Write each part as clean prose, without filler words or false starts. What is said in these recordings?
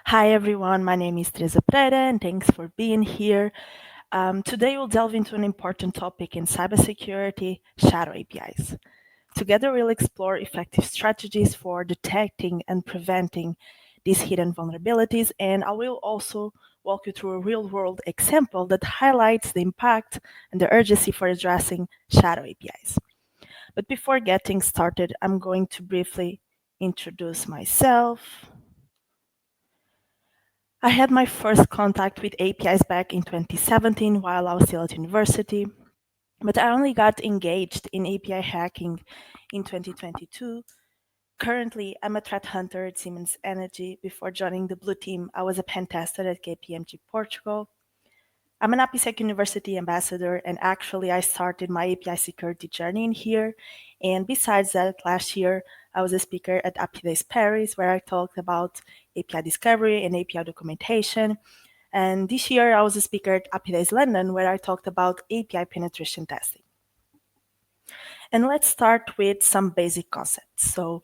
Hi everyone, my name is Teresa Pereira and thanks for being here. Today we'll delve into an important topic in cybersecurity, shadow APIs. Together we'll explore effective strategies for detecting and preventing these hidden vulnerabilities, and I will also walk you through a real-world example that highlights the impact and the urgency for addressing shadow APIs. But before getting started, I'm going to briefly introduce myself. I had my first contact with APIs back in 2017 while I was still at university, but I only got engaged in API hacking in 2022. Currently, I'm a threat hunter at Siemens Energy. Before joining the Blue Team, I was a pen tester at KPMG Portugal. I'm an APIsec University ambassador, and actually, I started my API security journey in here. And besides that, last year, I was a speaker at Apidays Paris, where I talked about API discovery and API documentation. And this year, I was a speaker at Apidays London, where I talked about API penetration testing. And let's start with some basic concepts. So,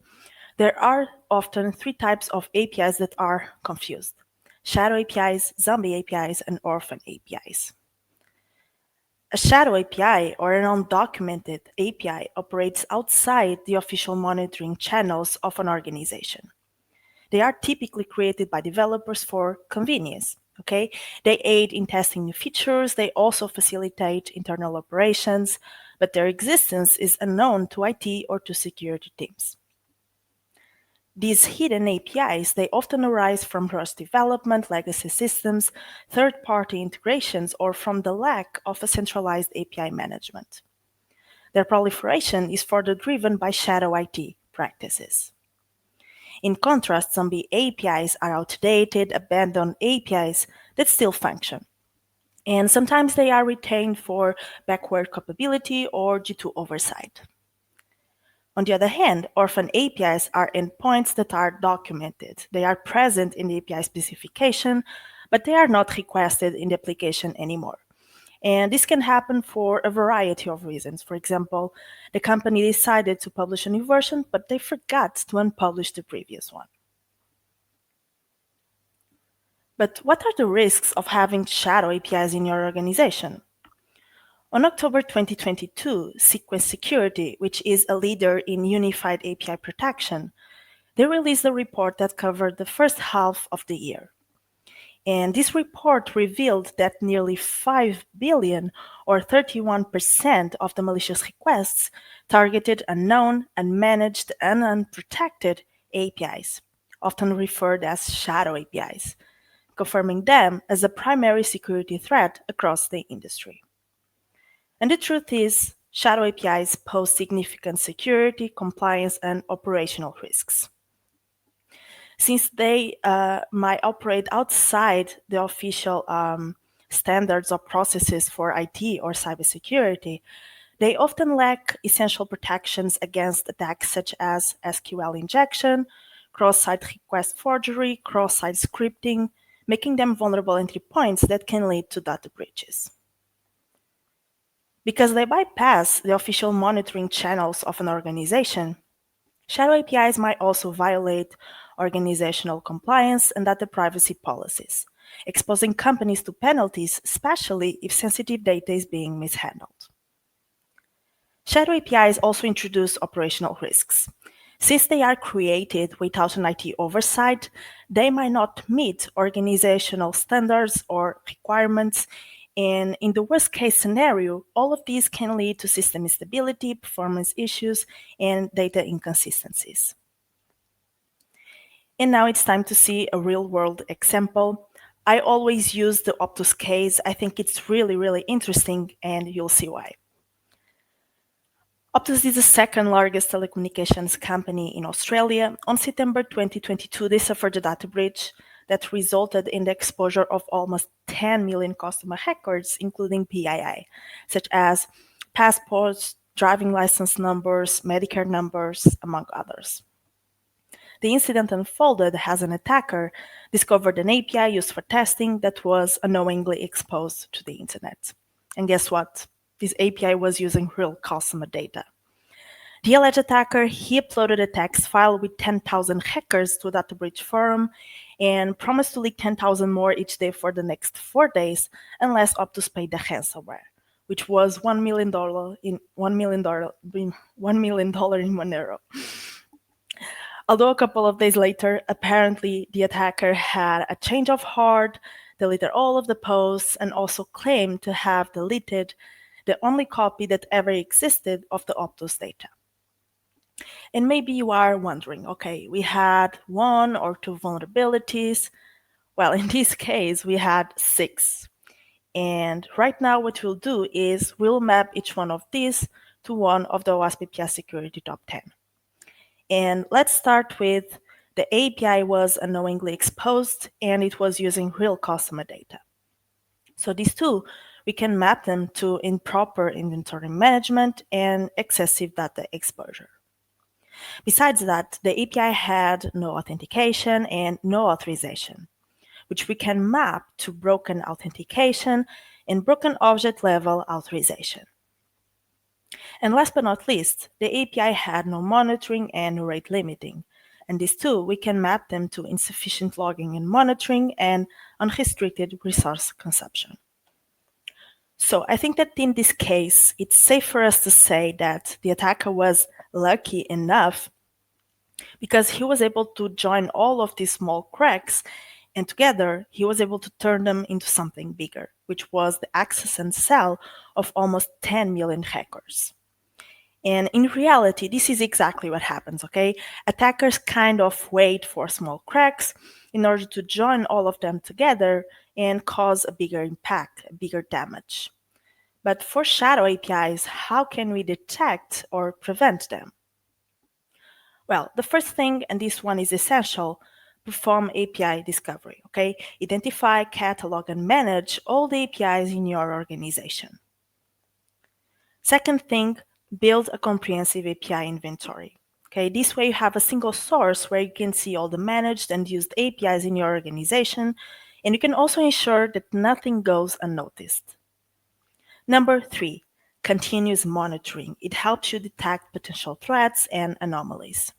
there are often three types of APIs that are confused: shadow APIs, zombie APIs, and orphan APIs. A shadow API, or an undocumented API, operates outside the official monitoring channels of an organization. They are typically created by developers for convenience. Okay, they aid in testing new features. They also facilitate internal operations, but their existence is unknown to IT or to security teams. These hidden APIs, they often arise from Rust development, legacy systems, third-party integrations, or from the lack of a centralized API management. Their proliferation is further driven by shadow IT practices. In contrast, zombie APIs are outdated, abandoned APIs that still function. And sometimes they are retained for backward compatibility or due to oversight. On the other hand, orphan APIs are endpoints that are documented. They are present in the API specification, but they are not requested in the application anymore. And this can happen for a variety of reasons. For example, the company decided to publish a new version, but they forgot to unpublish the previous one. But what are the risks of having shadow APIs in your organization? On October 2022, Sequence Security, which is a leader in unified API protection, they released a report that covered the first half of the year. And this report revealed that nearly 5 billion, or 31% of the malicious requests, targeted unknown, unmanaged, and unprotected APIs, often referred as shadow APIs, confirming them as a primary security threat across the industry. And the truth is, shadow APIs pose significant security, compliance, and operational risks. Since they might operate outside the official standards or processes for IT or cybersecurity, they often lack essential protections against attacks such as SQL injection, cross-site request forgery, cross-site scripting, making them vulnerable entry points that can lead to data breaches. Because they bypass the official monitoring channels of an organization, shadow APIs might also violate organizational compliance and data privacy policies, exposing companies to penalties, especially if sensitive data is being mishandled. Shadow APIs also introduce operational risks. Since they are created without an IT oversight, they might not meet organizational standards or requirements, and in the worst case scenario, all of these can lead to system instability, performance issues, and data inconsistencies. And now it's time to see a real-world example. I always use the Optus case. I think it's really interesting, and you'll see why. Optus is the second largest telecommunications company in Australia. On September 2022, they suffered a data breach that resulted in the exposure of almost 10 million customer records, including PII, such as passports, driving license numbers, Medicare numbers, among others. The incident unfolded as an attacker discovered an API used for testing that was unknowingly exposed to the internet. And guess what? This API was using real customer data. The alleged attacker, he uploaded a text file with 10,000 hackers to a data breach forum and promised to leak 10,000 more each day for the next 4 days unless Optus paid the ransomware, which was $1 million in Monero. Although a couple of days later, apparently the attacker had a change of heart, deleted all of the posts, and also claimed to have deleted the only copy that ever existed of the Optus data. And maybe you are wondering, okay, we had 1 or 2 vulnerabilities. Well, in this case, we had 6. And right now what we'll do is we'll map each one of these to one of the OWASP API Security Top 10. And let's start with the API was unknowingly exposed and it was using real customer data. So these two, we can map them to improper inventory management and excessive data exposure. Besides that, the API had no authentication and no authorization, which we can map to broken authentication and broken object level authorization. And last but not least, the API had no monitoring and rate limiting. And these two, we can map them to insufficient logging and monitoring and unrestricted resource consumption. So I think that in this case, it's safe for us to say that the attacker was lucky enough because he was able to join all of these small cracks, and together he was able to turn them into something bigger, which was the access and sell of almost 10 million hackers. And in reality, this is exactly what happens, okay? Attackers kind of wait for small cracks in order to join all of them together and cause a bigger impact, a bigger damage. But for shadow APIs, how can we detect or prevent them? Well, the first thing, and this one is essential, perform API discovery, okay? Identify, catalog, and manage all the APIs in your organization. Second thing, build a comprehensive API inventory. Okay, this way you have a single source where you can see all the managed and used APIs in your organization, and you can also ensure that nothing goes unnoticed. Number 3, continuous monitoring. It helps you detect potential threats and anomalies.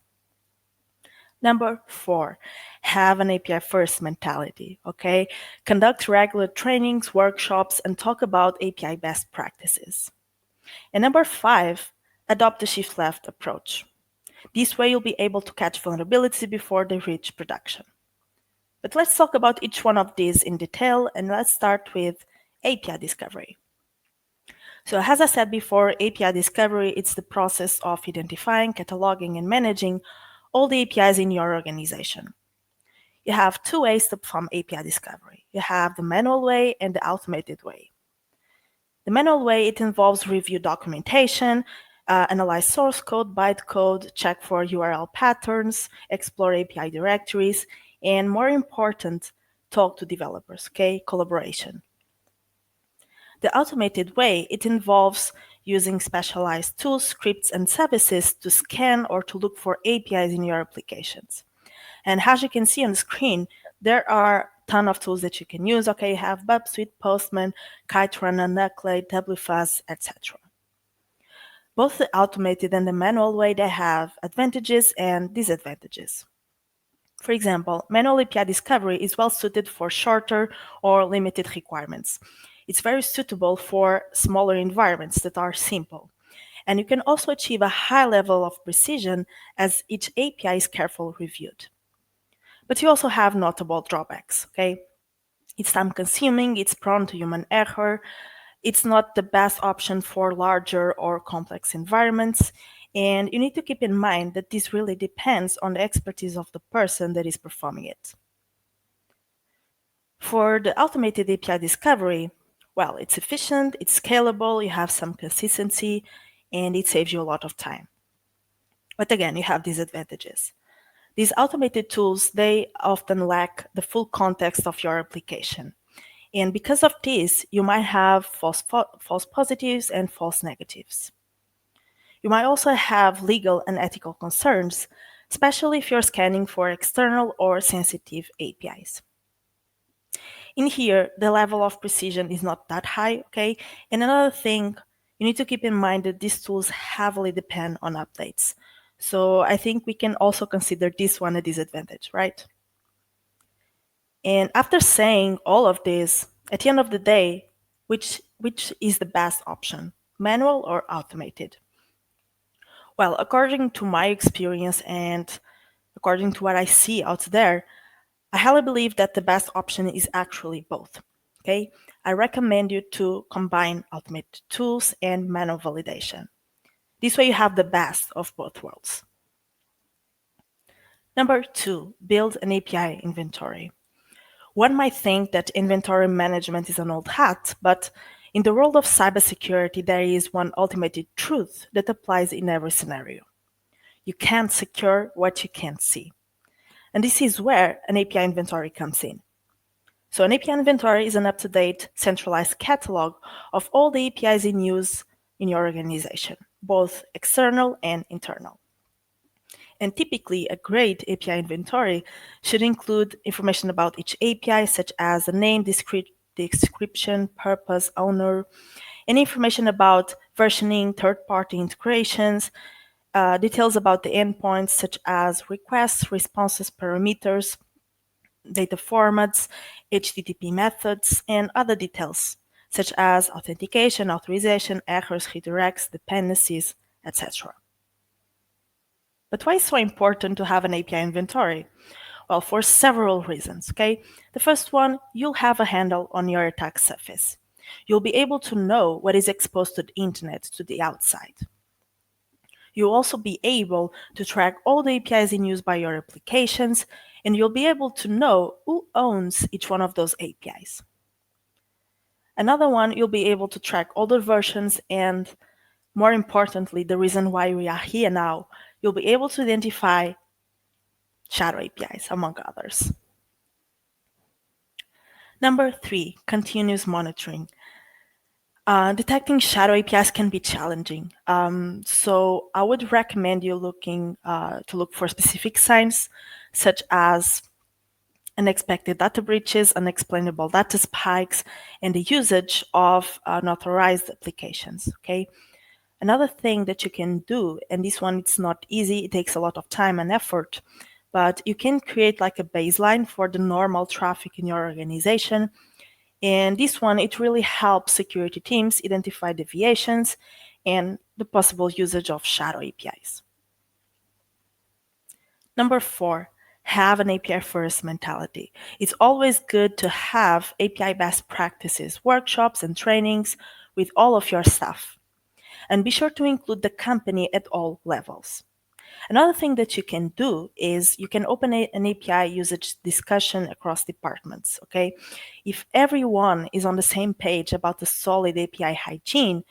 Number 4, have an API first mentality, okay? Conduct regular trainings, workshops, and talk about API best practices. And number 5, adopt the shift left approach. This way you'll be able to catch vulnerabilities before they reach production. But let's talk about each one of these in detail, and let's start with API discovery. So as I said before, API discovery, it's the process of identifying, cataloging, and managing all the APIs in your organization. You have 2 ways to perform API discovery. You have the manual way and the automated way. The manual way, it involves review documentation, analyze source code, bytecode, check for URL patterns, explore API directories, and more important, talk to developers, okay? Collaboration. The automated way, it involves using specialized tools, scripts, and services to scan or to look for APIs in your applications. And as you can see on the screen, there are a ton of tools that you can use. Okay, you have Bubsuite, Postman, Kiterunner, Nuclei, WFuzz, etc. Both the automated and the manual way, they have advantages and disadvantages. For example, manual API discovery is well suited for shorter or limited requirements. It's very suitable for smaller environments that are simple. And you can also achieve a high level of precision as each API is carefully reviewed. But you also have notable drawbacks, okay? It's time consuming, it's prone to human error, it's not the best option for larger or complex environments, and you need to keep in mind that this really depends on the expertise of the person that is performing it. For the automated API discovery, well, it's efficient, it's scalable, you have some consistency, and it saves you a lot of time. But again, you have disadvantages. These automated tools, they often lack the full context of your application. And because of this, you might have false positives and false negatives. You might also have legal and ethical concerns, especially if you're scanning for external or sensitive APIs. In here, the level of precision is not that high, okay? And another thing, you need to keep in mind that these tools heavily depend on updates. So I think we can also consider this one a disadvantage, right? And after saying all of this, at the end of the day, which is the best option, manual or automated? Well, according to my experience and according to what I see out there, I highly believe that the best option is actually both. Okay, I recommend you to combine automated tools and manual validation. This way you have the best of both worlds. Number two, build an API inventory. One might think that inventory management is an old hat, but in the world of cybersecurity, there is one ultimate truth that applies in every scenario. You can't secure what you can't see. And this is where an API inventory comes in. So an API inventory is an up-to-date, centralized catalog of all the APIs in use in your organization, both external and internal. And typically, a great API inventory should include information about each API, such as the name, description, purpose, owner, and information about versioning, third-party integrations, details about the endpoints, such as requests, responses, parameters, data formats, HTTP methods, and other details, such as authentication, authorization, errors, redirects, dependencies, etc. But why is it so important to have an API inventory? Well, for several reasons, okay? The first one, you'll have a handle on your attack surface. You'll be able to know what is exposed to the internet, to the outside. You'll also be able to track all the APIs in use by your applications, and you'll be able to know who owns each one of those APIs. Another one, you'll be able to track older versions and, more importantly, the reason why we are here now, you'll be able to identify shadow APIs, among others. Number three, continuous monitoring. Detecting shadow APIs can be challenging. So I would recommend you to look for specific signs, such as unexpected data breaches, unexplainable data spikes, and the usage of unauthorized applications. Okay. Another thing that you can do, and this one it's not easy, it takes a lot of time and effort, but you can create like a baseline for the normal traffic in your organization. And this one, it really helps security teams identify deviations and the possible usage of shadow APIs. Number four, have an API first mentality. It's always good to have API best practices, workshops, and trainings with all of your staff. And be sure to include the company at all levels. Another thing that you can do is you can open an API usage discussion across departments, okay? If everyone is on the same page about the solid API hygiene,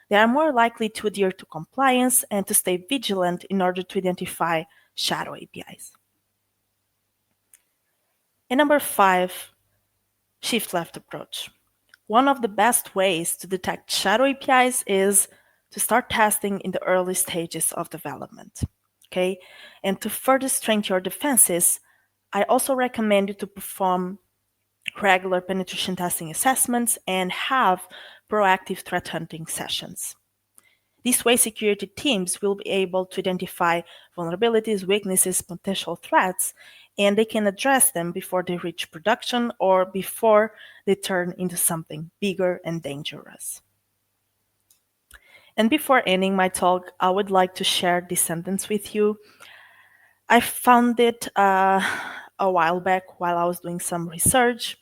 they are more likely to adhere to compliance and to stay vigilant in order to identify shadow APIs. And number five, shift left approach. One of the best ways to detect shadow APIs is to start testing in the early stages of development. Okay, and to further strengthen your defenses, I also recommend you to perform regular penetration testing assessments and have proactive threat hunting sessions. This way, security teams will be able to identify vulnerabilities, weaknesses, potential threats, and they can address them before they reach production or before they turn into something bigger and dangerous. And before ending my talk, I would like to share this sentence with you. I found it a while back while I was doing some research,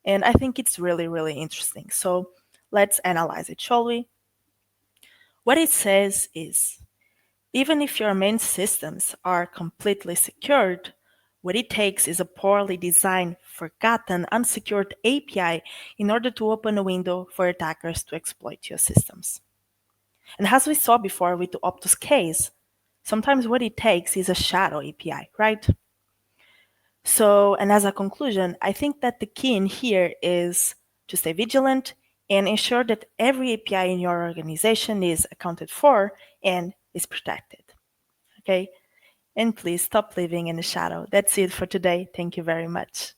and I think it's really, really interesting. So let's analyze it, shall we? What it says is, even if your main systems are completely secured, what it takes is a poorly designed, forgotten, unsecured API in order to open a window for attackers to exploit your systems. And as we saw before with the Optus case, sometimes what it takes is a shadow API, right? So, and as a conclusion, I think that the key in here is to stay vigilant and ensure that every API in your organization is accounted for and is protected. Okay? And please stop living in the shadow. That's it for today. Thank you very much.